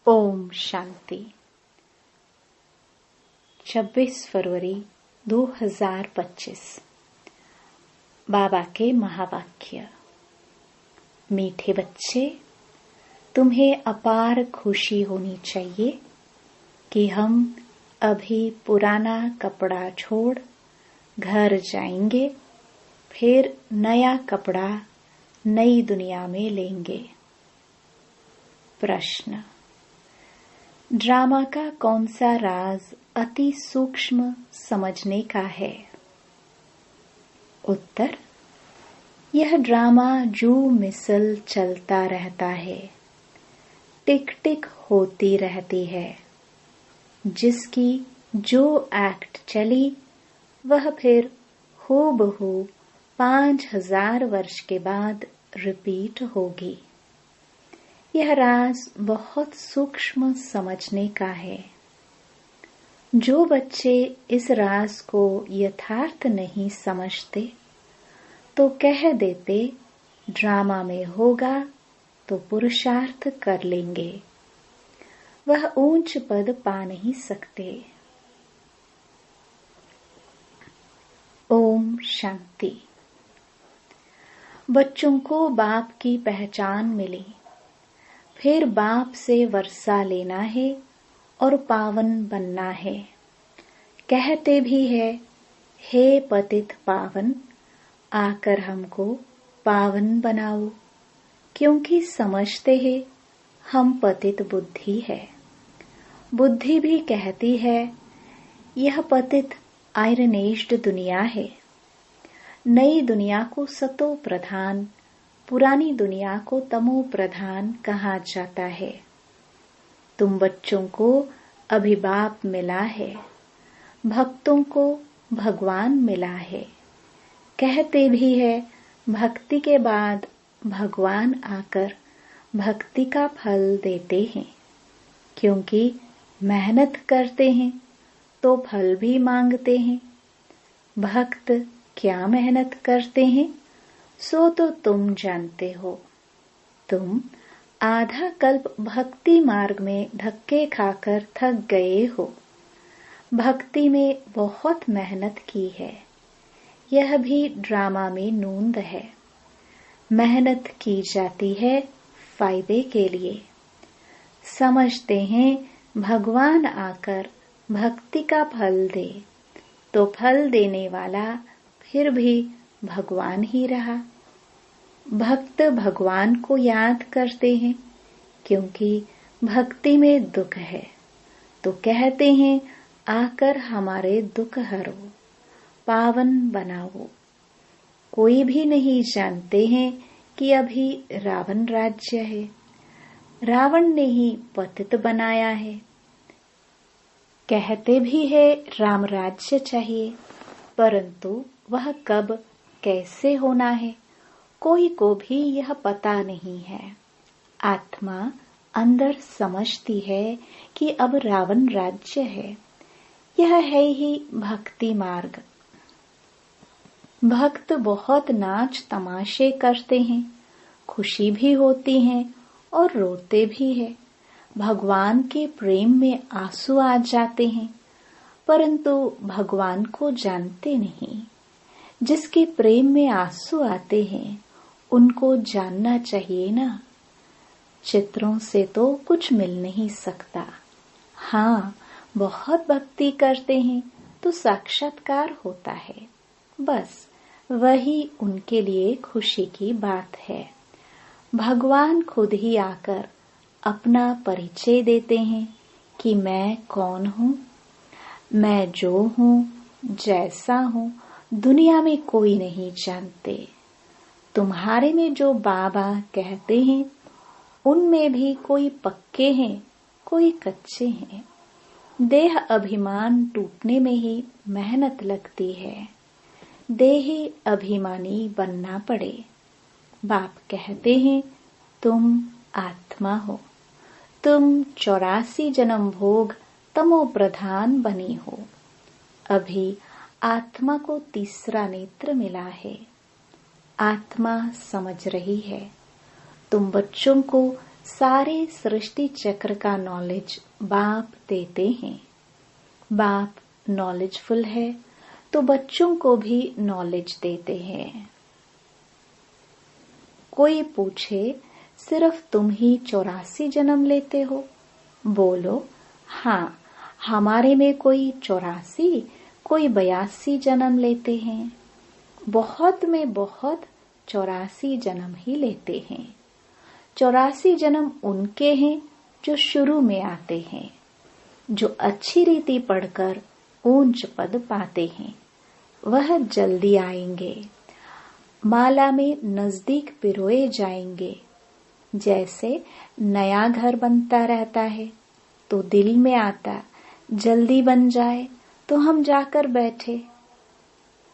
ओम शांति। 26 फरवरी 2025। बाबा के महावाक्य। मीठे बच्चे, तुम्हें अपार खुशी होनी चाहिए कि हम अभी पुराना कपड़ा छोड़ घर जाएंगे, फिर नया कपड़ा नई दुनिया में लेंगे। प्रश्न: ड्रामा का कौन सा राज अति सूक्ष्म समझने का है? उत्तर: यह ड्रामा जो मिसल चलता रहता है, टिक टिक होती रहती है। जिसकी जो एक्ट चली वह फिर हूबहू 5000 वर्ष के बाद रिपीट होगी। यह राज बहुत सूक्ष्म समझने का है। जो बच्चे इस राज को यथार्थ नहीं समझते तो कह देते ड्रामा में होगा तो पुरुषार्थ कर लेंगे, वह ऊंच पद पा नहीं सकते। ओम शांति। बच्चों को बाप की पहचान मिली, फिर बाप से वर्षा लेना है और पावन बनना है। कहते भी है, हे पतित पावन, आकर हमको पावन बनाओ, क्योंकि समझते हैं हम पतित बुद्धि है। बुद्धि भी कहती है, यह पतित आयरनेस्ड दुनिया है। नई दुनिया को सतो प्रधान, पुरानी दुनिया को तमो प्रधान कहा जाता है। तुम बच्चों को अभी बाप मिला है, भक्तों को भगवान मिला है। कहते भी है, भक्ति के बाद भगवान आकर भक्ति का फल देते हैं, क्योंकि मेहनत करते हैं तो फल भी मांगते हैं। भक्त क्या मेहनत करते हैं सो तो तुम जानते हो। तुम आधा कल्प भक्ति मार्ग में धक्के खाकर थक गए हो। भक्ति में बहुत मेहनत की है। यह भी ड्रामा में नूंद है। मेहनत की जाती है फायदे के लिए। समझते हैं भगवान आकर भक्ति का फल दे तो फल देने वाला फिर भी भगवान ही रहा। भक्त भगवान को याद करते हैं, क्योंकि भक्ति में दुख है तो कहते हैं आकर हमारे दुख हरो, पावन बनाओ। कोई भी नहीं जानते हैं कि अभी रावण राज्य है। रावण ने ही पतित बनाया है। कहते भी है राम राज्य चाहिए, परंतु वह कब कैसे होना है कोई को भी यह पता नहीं है। आत्मा अंदर समझती है कि अब रावण राज्य है। यह है ही भक्ति मार्ग। भक्त बहुत नाच तमाशे करते हैं, खुशी भी होती है और रोते भी है। भगवान के प्रेम में आंसू आ जाते हैं, परंतु भगवान को जानते नहीं। जिसके प्रेम में आंसू आते हैं उनको जानना चाहिए ना। चित्रों से तो कुछ मिल नहीं सकता। हाँ, बहुत भक्ति करते हैं तो साक्षात्कार होता है। बस वही उनके लिए खुशी की बात है। भगवान खुद ही आकर अपना परिचय देते हैं कि मैं कौन हूँ। मैं जो हूँ, जैसा हूँ, दुनिया में कोई नहीं जानते। तुम्हारे में जो बाबा कहते हैं उनमें भी कोई पक्के हैं, कोई कच्चे हैं। देह अभिमान टूटने में ही मेहनत लगती है। देही अभिमानी बनना पड़े। बाप कहते हैं तुम आत्मा हो। तुम 84 जन्म भोग तमो प्रधान बनी हो। अभी आत्मा को तीसरा नेत्र मिला है। आत्मा समझ रही है। तुम बच्चों को सारे सृष्टि चक्र का नॉलेज बाप देते हैं। बाप नॉलेजफुल है तो बच्चों को भी नॉलेज देते हैं। कोई पूछे सिर्फ तुम ही 84 जन्म लेते हो? बोलो हाँ, हमारे में कोई 84, कोई 82 जन्म लेते हैं। बहुत में बहुत 84 जन्म ही लेते हैं। 84 जन्म उनके हैं जो शुरू में आते हैं, जो अच्छी रीति पढ़कर ऊंच पद पाते हैं। वह जल्दी आएंगे, माला में नजदीक पिरोए जाएंगे। जैसे नया घर बनता रहता है तो दिल में आता जल्दी बन जाए तो हम जाकर बैठे।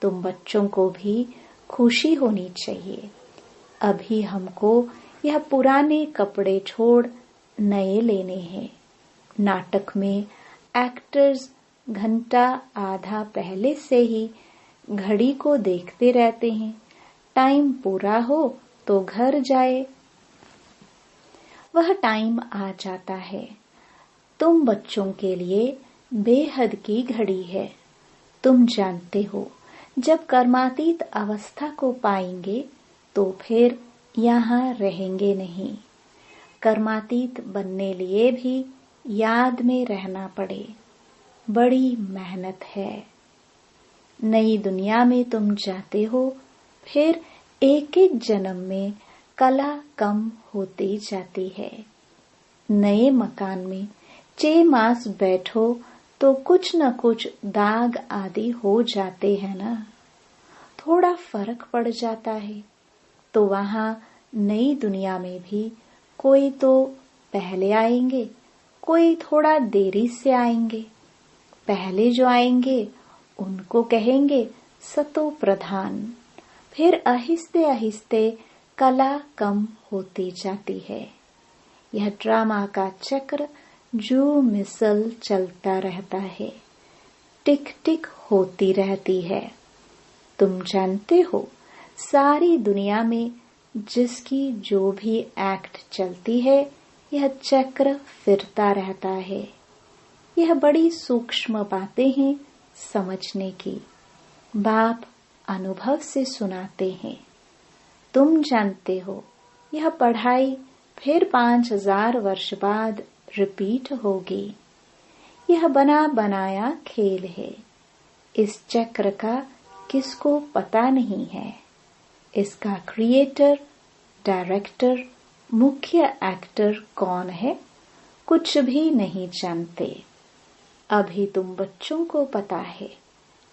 तुम बच्चों को भी खुशी होनी चाहिए। अभी हमको यह पुराने कपड़े छोड़ नए लेने हैं। नाटक में एक्टर्स घंटा आधा पहले से ही घड़ी को देखते रहते हैं, टाइम पूरा हो तो घर जाए। वह टाइम आ जाता है। तुम बच्चों के लिए बेहद की घड़ी है। तुम जानते हो जब कर्मातीत अवस्था को पाएंगे तो फिर यहाँ रहेंगे नहीं। कर्मातीत बनने लिए भी याद में रहना पड़े, बड़ी मेहनत है। नई दुनिया में तुम जाते हो, फिर एक एक जन्म में कला कम होती जाती है। नए मकान में 6 मास बैठो तो कुछ न कुछ दाग आदि हो जाते हैं ना, थोड़ा फर्क पड़ जाता है। तो वहाँ नई दुनिया में भी कोई तो पहले आएंगे, कोई थोड़ा देरी से आएंगे। पहले जो आएंगे उनको कहेंगे सतो प्रधान। फिर आहिस्ते आहिस्ते कला कम होती जाती है। यह ड्रामा का चक्र जो मिसल चलता रहता है, टिक टिक होती रहती है। तुम जानते हो सारी दुनिया में जिसकी जो भी एक्ट चलती है, यह चक्र फिरता रहता है। यह बड़ी सूक्ष्म बातें हैं समझने की। बाप अनुभव से सुनाते हैं। तुम जानते हो यह पढ़ाई फिर 5000 वर्ष बाद रिपीट होगी। यह बना बनाया खेल है। इस चक्र का किसको पता नहीं है। इसका क्रिएटर, डायरेक्टर, मुख्य एक्टर कौन है, कुछ भी नहीं जानते। अभी तुम बच्चों को पता है।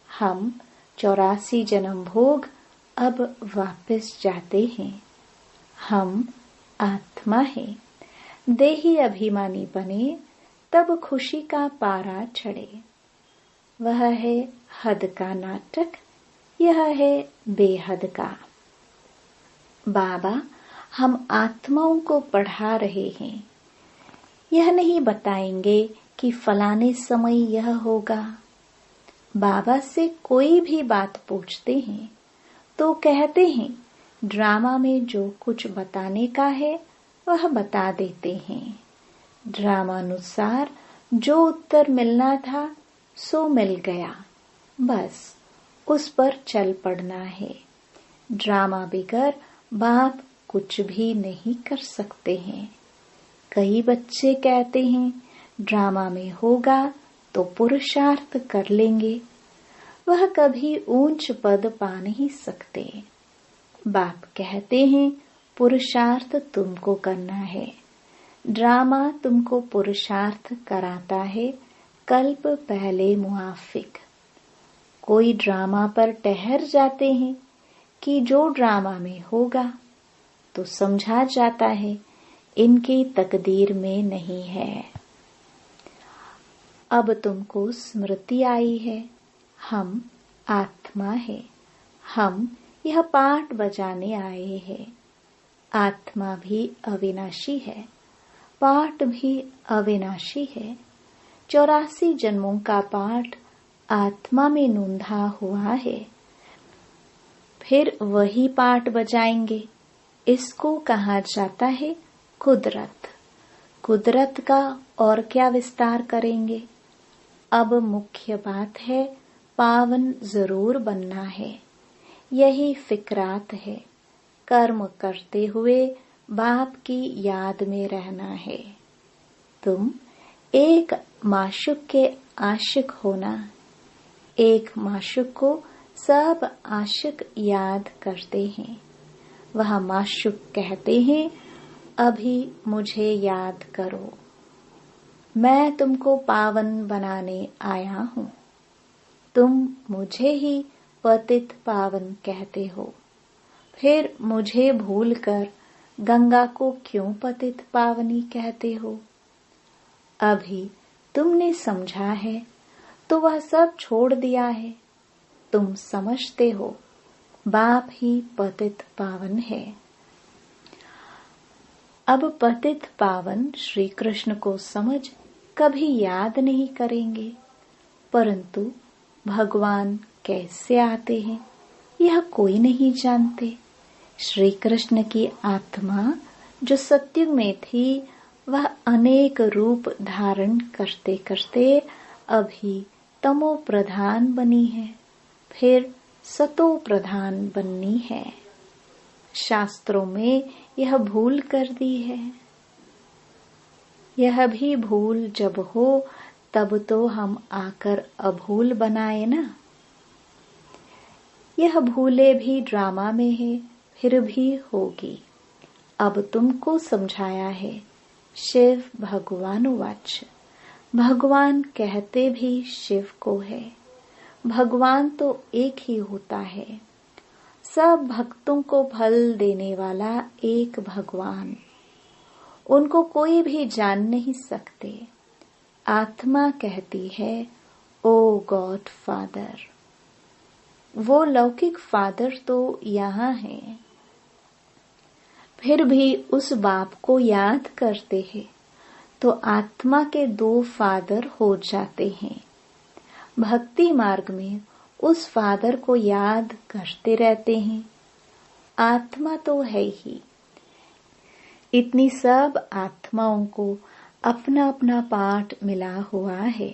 हम 84 जन्म भोग अब वापस जाते हैं। हम आत्मा है। देही अभिमानी बने तब खुशी का पारा चढ़े। वह है हद का नाटक, यह है बेहद का। बाबा हम आत्माओं को पढ़ा रहे हैं। यह नहीं बताएंगे कि फलाने समय यह होगा। बाबा से कोई भी बात पूछते हैं तो कहते हैं ड्रामा में जो कुछ बताने का है वह बता देते हैं। ड्रामानुसार जो उत्तर मिलना था सो मिल गया, बस उस पर चल पड़ना है। ड्रामा बिगर बाप कुछ भी नहीं कर सकते हैं। कई बच्चे कहते हैं ड्रामा में होगा तो पुरुषार्थ कर लेंगे। वह कभी ऊंच पद पा नहीं सकते। बाप कहते हैं पुरुषार्थ तुमको करना है। ड्रामा तुमको पुरुषार्थ कराता है कल्प पहले मुआफिक। कोई ड्रामा पर ठहर जाते हैं कि जो ड्रामा में होगा, तो समझा जाता है इनकी तकदीर में नहीं है। अब तुमको स्मृति आई है, हम आत्मा है। हम यह पाठ बजाने आए हैं। आत्मा भी अविनाशी है, पाठ भी अविनाशी है। 84 जन्मों का पाठ आत्मा में नूंधा हुआ है। फिर वही पाठ बजाएंगे। इसको कहा जाता है कुदरत। कुदरत का और क्या विस्तार करेंगे। अब मुख्य बात है, पावन जरूर बनना है। यही फिक्रात है। कर्म करते हुए बाप की याद में रहना है। तुम एक माशूक के आशिक होना। एक माशूक को सब आशिक याद करते हैं। वह माशूक कहते हैं, अभी मुझे याद करो, मैं तुमको पावन बनाने आया हूँ। तुम मुझे ही पतित पावन कहते हो, फिर मुझे भूलकर गंगा को क्यों पतित पावनी कहते हो। अभी तुमने समझा है तो वह सब छोड़ दिया है। तुम समझते हो बाप ही पतित पावन है। अब पतित पावन श्री कृष्ण को समझ कभी याद नहीं करेंगे, परंतु भगवान कैसे आते हैं यह कोई नहीं जानते। श्री कृष्ण की आत्मा जो सत्युग में थी, वह अनेक रूप धारण करते करते अभी तमो प्रधान बनी है, फिर सतो प्रधान बननी है। शास्त्रों में यह भूल कर दी है। यह भी भूल जब हो तब तो हम आकर अभूल बनाए ना। यह भूले भी ड्रामा में है, फिर भी होगी। अब तुमको समझाया है। शिव भगवान वाच। भगवान कहते भी शिव को है। भगवान तो एक ही होता है। सब भक्तों को फल देने वाला एक भगवान। उनको कोई भी जान नहीं सकते। आत्मा कहती है, ओ गॉड फादर। वो लौकिक फादर तो यहाँ है, फिर भी उस बाप को याद करते हैं तो आत्मा के दो फादर हो जाते हैं। भक्ति मार्ग में उस फादर को याद करते रहते हैं। आत्मा तो है ही। इतनी सब आत्माओं को अपना अपना पाठ मिला हुआ है।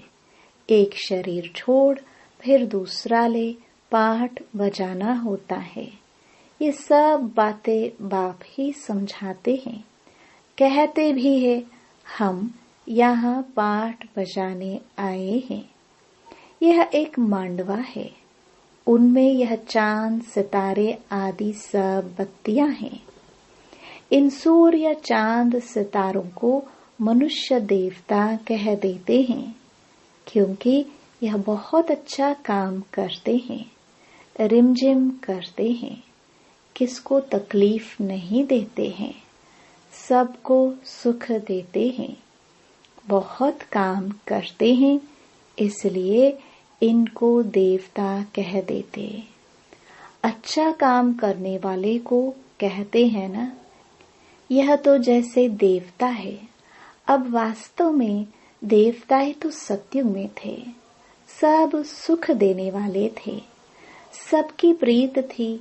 एक शरीर छोड़ फिर दूसरा ले पाठ बजाना होता है। ये सब बातें बाप ही समझाते हैं। कहते भी है, हम यहाँ पाठ बजाने आए हैं। यह एक मांडवा है। उनमें यह चांद सितारे आदि सब बत्तियां हैं। इन सूर्य चांद सितारों को मनुष्य देवता कह देते हैं, क्योंकि यह बहुत अच्छा काम करते हैं, रिमझिम करते हैं, किसको तकलीफ नहीं देते हैं, सबको सुख देते हैं, बहुत काम करते हैं, इसलिए इनको देवता कह देते। अच्छा काम करने वाले को कहते हैं ना। यह तो जैसे देवता है। अब वास्तव में देवताएं तो सत्युग में थे। सब सुख देने वाले थे, सबकी प्रीत थी,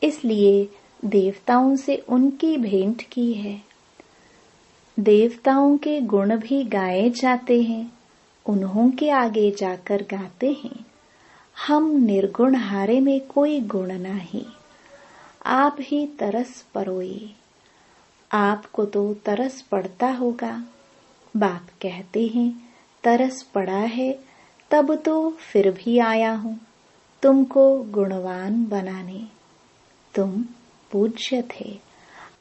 इसलिए देवताओं से उनकी भेंट की है। देवताओं के गुण भी गाए जाते हैं, उन्हों के आगे जाकर गाते हैं, हम निर्गुण हारे में कोई गुण नहीं। आप ही तरस परोए। आपको तो तरस पड़ता होगा। बाप कहते हैं, तरस पड़ा है तब तो फिर भी आया हूँ तुमको गुणवान बनाने। तुम पूज्य थे,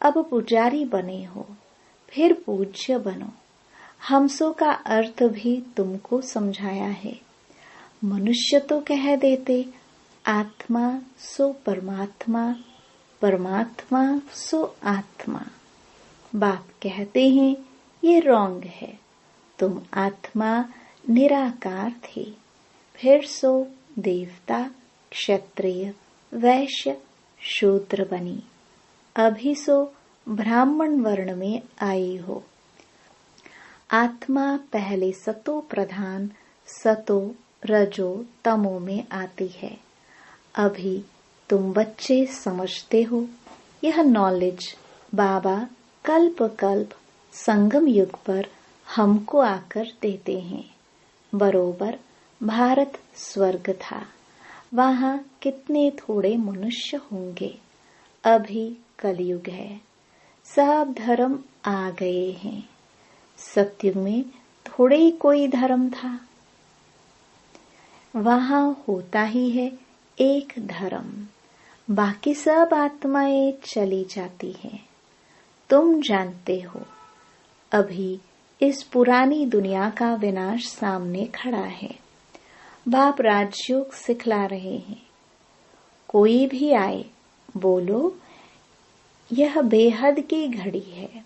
अब पुजारी बने हो, फिर पूज्य बनो। हमसों का अर्थ भी तुमको समझाया है। मनुष्य तो कह देते, आत्मा सो परमात्मा, परमात्मा सो आत्मा। बाप कहते हैं, ये रॉन्ग है। तुम आत्मा निराकार थी, फिर सो देवता, क्षत्रिय, वैश्य, शूद्र बनी, अभी सो ब्राह्मण वर्ण में आई हो। आत्मा पहले सतो प्रधान, सतो रजो तमो में आती है। अभी तुम बच्चे समझते हो। यह नॉलेज बाबा कल्प कल्प संगम युग पर हमको आकर देते हैं। बरोबर भारत स्वर्ग था, वहां कितने थोड़े मनुष्य होंगे। अभी कलयुग है, सब धर्म आ गए हैं। सतयुग में थोड़े ही कोई धर्म था। वहां होता ही है एक धर्म, बाकी सब आत्माएं चली जाती हैं। तुम जानते हो, अभी इस पुरानी दुनिया का विनाश सामने खड़ा है। बाप राजयोग सिखला रहे हैं। कोई भी आए, बोलो यह बेहद की घड़ी है।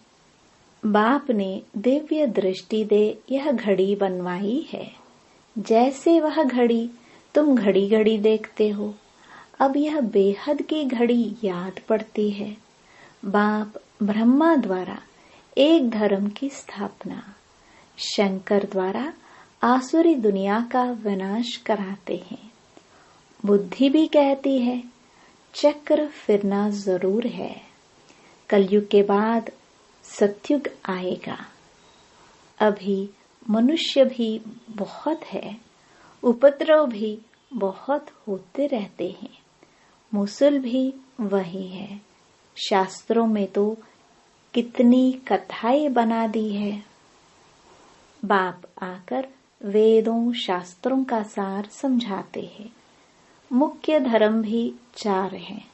बाप ने दिव्य दृष्टि दे यह घड़ी बनवाई है। जैसे वह घड़ी तुम घड़ी घड़ी देखते हो, अब यह बेहद की घड़ी याद पड़ती है। बाप ब्रह्मा द्वारा एक धर्म की स्थापना, शंकर द्वारा आसुरी दुनिया का विनाश कराते हैं। बुद्धि भी कहती है चक्र फिरना जरूर है। कलयुग के बाद सतयुग आएगा। अभी मनुष्य भी बहुत है, उपद्रव भी बहुत होते रहते हैं। मुसल भी वही है। शास्त्रों में तो कितनी कथाएं बना दी है। बाप आकर वेदों शास्त्रों का सार समझाते हैं। मुख्य धर्म भी 4 हैं।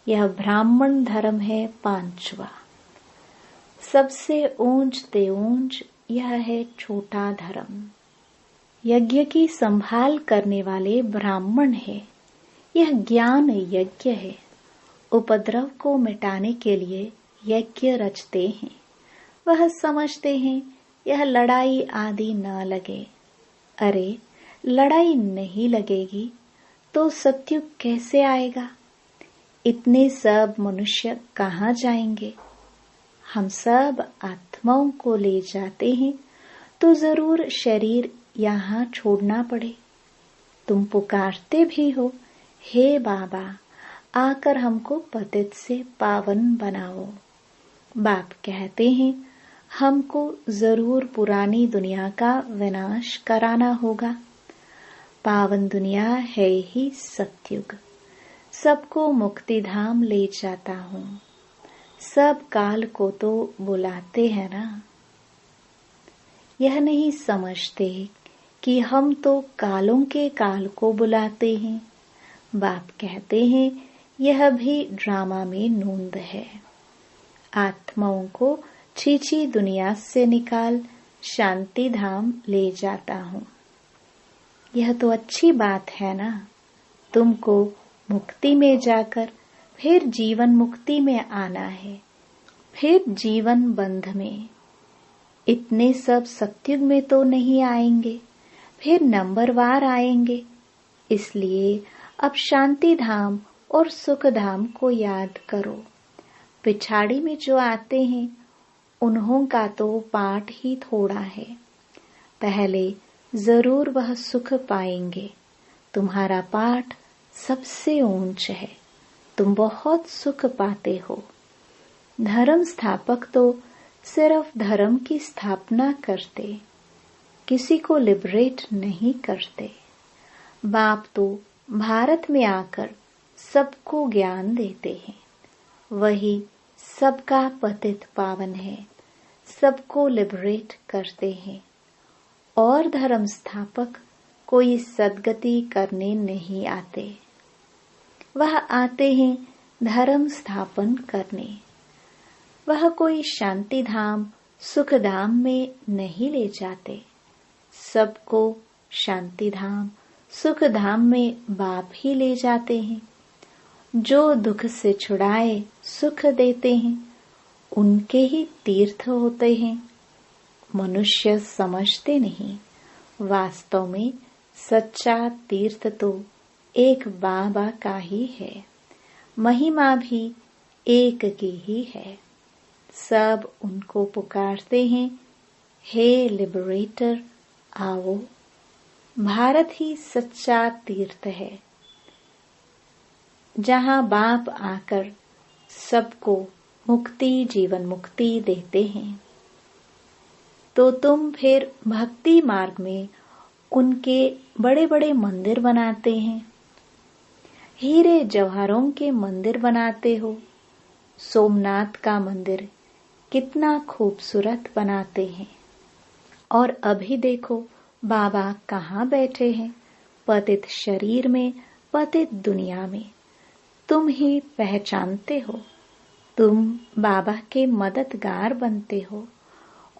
यह ब्राह्मण धर्म है 5वां। सबसे ऊंचते ऊंच यह है छोटा धर्म। यज्ञ की संभाल करने वाले ब्राह्मण है। यह ज्ञान यज्ञ है। उपद्रव को मिटाने के लिए यज्ञ रचते हैं। वह समझते हैं यह लड़ाई आदि न लगे। अरे लड़ाई नहीं लगेगी तो सतयुग कैसे आएगा? इतने सब मनुष्य कहाँ जाएंगे? हम सब आत्माओं को ले जाते हैं तो जरूर शरीर यहाँ छोड़ना पड़े। तुम पुकारते भी हो, हे बाबा आकर हमको पतित से पावन बनाओ। बाप कहते हैं हमको जरूर पुरानी दुनिया का विनाश कराना होगा। पावन दुनिया है ही सतयुग। सबको मुक्ति धाम ले जाता हूँ। सब काल को तो बुलाते हैं ना। यह नहीं समझते कि हम तो कालों के काल को बुलाते हैं। बाप कहते हैं यह भी ड्रामा में नूंद है। आत्माओं को छीछी दुनिया से निकाल शांति धाम ले जाता हूँ। यह तो अच्छी बात है ना। तुमको मुक्ति में जाकर फिर जीवन मुक्ति में आना है, फिर जीवन बंध में। इतने सब सतयुग में तो नहीं आएंगे, फिर नंबरवार आएंगे। इसलिए अब शांति धाम और सुख धाम को याद करो। पिछाड़ी में जो आते हैं उन्हों का तो पाठ ही थोड़ा है। पहले जरूर वह सुख पाएंगे। तुम्हारा पाठ सबसे ऊंच है। तुम बहुत सुख पाते हो। धर्म स्थापक तो सिर्फ धर्म की स्थापना करते, किसी को लिबरेट नहीं करते। बाप तो भारत में आकर सबको ज्ञान देते हैं। वही सबका पतित पावन है, सबको लिबरेट करते हैं। और धर्म स्थापक कोई सद्गति करने नहीं आते। वह आते हैं धर्म स्थापन करने। वह कोई शांति धाम सुख धाम में नहीं ले जाते। सबको शांति धाम सुख धाम में बाप ही ले जाते हैं। जो दुख से छुड़ाए सुख देते हैं, उनके ही तीर्थ होते हैं। मनुष्य समझते नहीं, वास्तव में सच्चा तीर्थ तो एक बाबा का ही है। महिमा भी एक की ही है। सब उनको पुकारते हैं, हे लिबरेटर आओ। भारत ही सच्चा तीर्थ है, जहाँ बाप आकर सबको मुक्ति जीवन मुक्ति देते हैं। तो तुम फिर भक्ति मार्ग में उनके बड़े बड़े मंदिर बनाते हैं, हीरे जवाहरों के मंदिर बनाते हो। सोमनाथ का मंदिर कितना खूबसूरत बनाते हैं। और अभी देखो बाबा कहाँ बैठे हैं, पतित शरीर में, पतित दुनिया में। तुम ही पहचानते हो, तुम बाबा के मददगार बनते हो।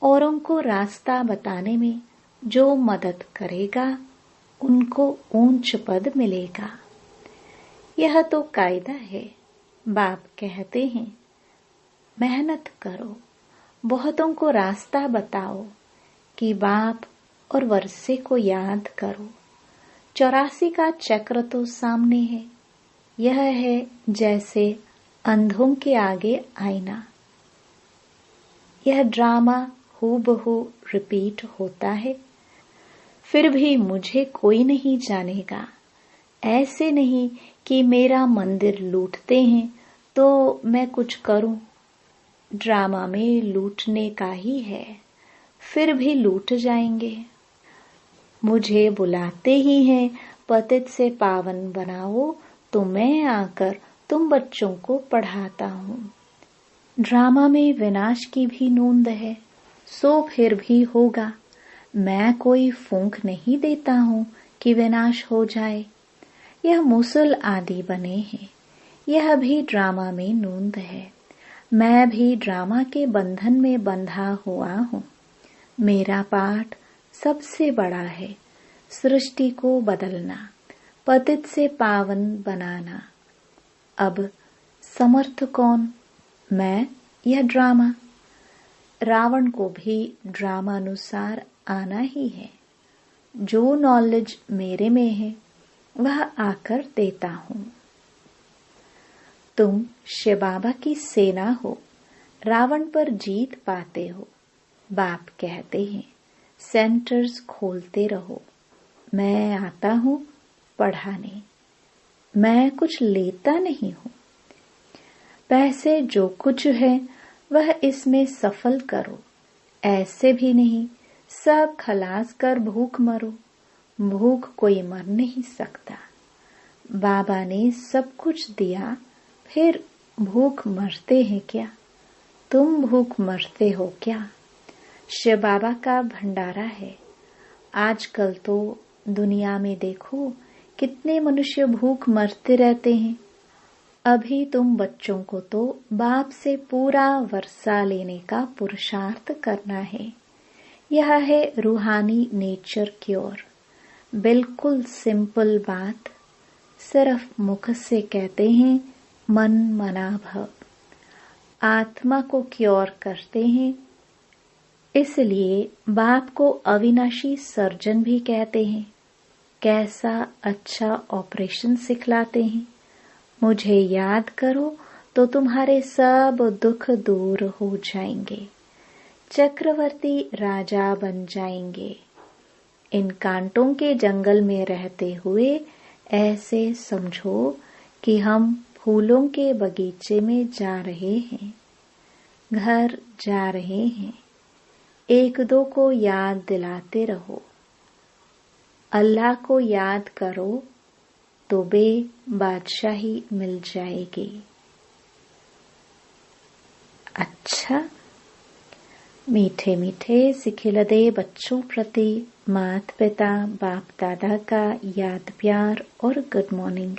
औरों को रास्ता बताने में जो मदद करेगा उनको ऊंच पद मिलेगा। यह तो कायदा है। बाप कहते हैं मेहनत करो, बहुतों को रास्ता बताओ कि बाप और वर्षे को याद करो। 84 का चक्र तो सामने है। यह है जैसे अंधों के आगे आईना। यह ड्रामा हूबहू रिपीट होता है, फिर भी मुझे कोई नहीं जानेगा। ऐसे नहीं कि मेरा मंदिर लूटते हैं तो मैं कुछ करूं। ड्रामा में लूटने का ही है, फिर भी लूट जाएंगे। मुझे बुलाते ही हैं पतित से पावन बनाओ, तो मैं आकर तुम बच्चों को पढ़ाता हूँ। ड्रामा में विनाश की भी नोंद है, सो फिर भी होगा। मैं कोई फूंक नहीं देता हूँ कि विनाश हो जाए। यह मूसल आदि बने हैं, यह भी ड्रामा में नोंद है। मैं भी ड्रामा के बंधन में बंधा हुआ हूँ। मेरा पाठ सबसे बड़ा है, सृष्टि को बदलना, पतित से पावन बनाना। अब समर्थ कौन, मैं या ड्रामा? रावण को भी ड्रामानुसार आना ही है। जो नॉलेज मेरे में है वह आकर देता हूँ। तुम शिव बाबा की सेना हो, रावण पर जीत पाते हो। बाप कहते हैं सेंटर्स खोलते रहो। मैं आता हूँ पढ़ाने, मैं कुछ लेता नहीं हूँ। पैसे जो कुछ है वह इसमें सफल करो। ऐसे भी नहीं सब खलास कर भूख मरो। भूख कोई मर नहीं सकता। बाबा ने सब कुछ दिया, फिर भूख मरते हैं क्या? तुम भूख मरते हो क्या? शिव बाबा का भंडारा है। आजकल तो दुनिया में देखो कितने मनुष्य भूख मरते रहते हैं। अभी तुम बच्चों को तो बाप से पूरा वर्षा लेने का पुरुषार्थ करना है। यह है रूहानी नेचर क्योर। बिल्कुल सिंपल बात, सिर्फ मुख से कहते हैं मन मना भव। आत्मा को क्योर करते हैं, इसलिए बाप को अविनाशी सर्जन भी कहते हैं। कैसा अच्छा ऑपरेशन सिखलाते हैं। मुझे याद करो तो तुम्हारे सब दुख दूर हो जाएंगे, चक्रवर्ती राजा बन जाएंगे। इन कांटों के जंगल में रहते हुए ऐसे समझो कि हम फूलों के बगीचे में जा रहे हैं, घर जा रहे हैं। एक दो को याद दिलाते रहो। अल्लाह को याद करो तो बे बादशाही मिल जाएगी। अच्छा, मीठे मीठे सिखिलदे बच्चों प्रति माता पिता बाप दादा का याद प्यार और गुड मॉर्निंग।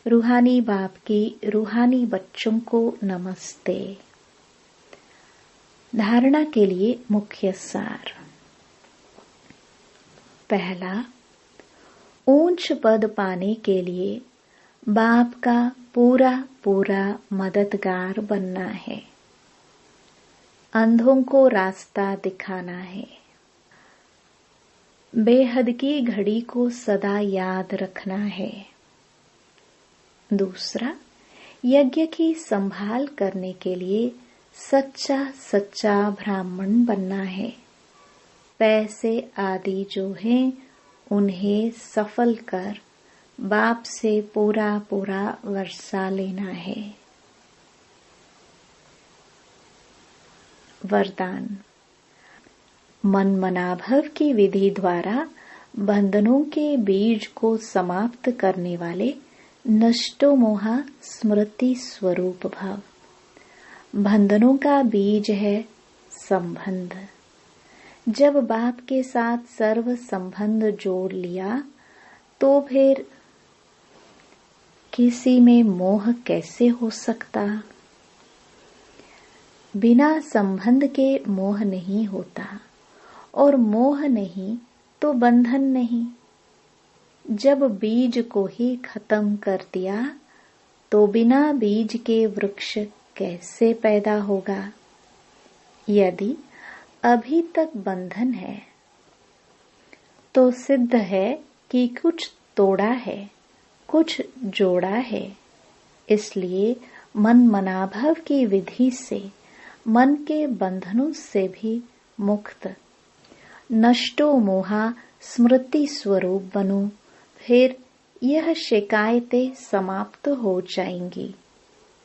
रूहानी बाप की रूहानी बच्चों को नमस्ते। धारणा के लिए मुख्य सार। पहला, ऊंच पद पाने के लिए बाप का पूरा पूरा मददगार बनना है। अंधों को रास्ता दिखाना है। बेहद की घड़ी को सदा याद रखना है। दूसरा, यज्ञ की संभाल करने के लिए सच्चा सच्चा ब्राह्मण बनना है। पैसे आदि जो हैं उन्हें सफल कर बाप से पूरा पूरा वर्षा लेना है। वरदान। मन मनाभव की विधि द्वारा बंधनों के बीज को समाप्त करने वाले नष्टो मोहा स्मृति स्वरूप भाव। बंधनों का बीज है संबंध। जब बाप के साथ सर्व संबंध जोड़ लिया तो फिर किसी में मोह कैसे हो सकता? बिना संबंध के मोह नहीं होता, और मोह नहीं तो बंधन नहीं। जब बीज को ही खत्म कर दिया तो बिना बीज के वृक्ष कैसे पैदा होगा? यदि अभी तक बंधन है तो सिद्ध है कि कुछ तोड़ा है, कुछ जोड़ा है। इसलिए मन मनाभव की विधि से मन के बंधनों से भी मुक्त नष्टो मोहा स्मृति स्वरूप बनो, फिर यह शिकायतें समाप्त हो जाएंगी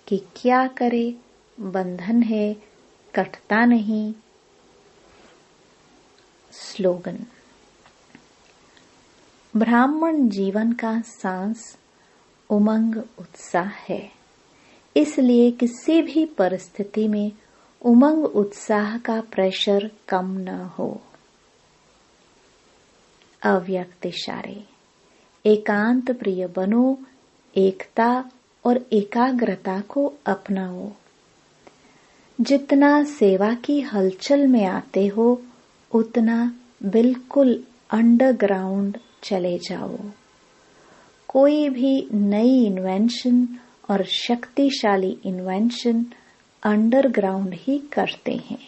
कि क्या करे, बंधन है, कटता नहीं। स्लोगन। ब्राह्मण जीवन का सांस उमंग उत्साह है, इसलिए किसी भी परिस्थिति में उमंग उत्साह का प्रेशर कम न हो। अव्यक्त इशारे। एकांत प्रिय बनो, एकता और एकाग्रता को अपनाओ। जितना सेवा की हलचल में आते हो उतना बिल्कुल अंडरग्राउंड चले जाओ। कोई भी नई इन्वेंशन और शक्तिशाली इन्वेंशन अंडरग्राउंड ही करते हैं,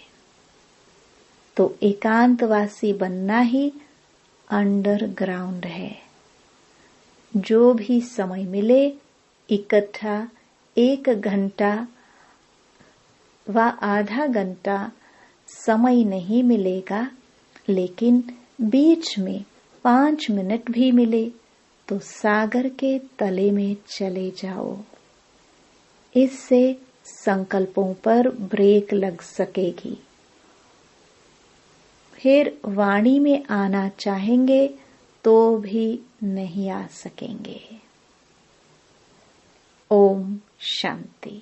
तो एकांतवासी बनना ही अंडरग्राउंड है। जो भी समय मिले इकट्ठा 1 घंटा व आधा घंटा समय नहीं मिलेगा, लेकिन बीच में 5 मिनट भी मिले तो सागर के तले में चले जाओ। इससे संकल्पों पर ब्रेक लग सकेगी। फिर वाणी में आना चाहेंगे तो भी नहीं आ सकेंगे। ओम शांति।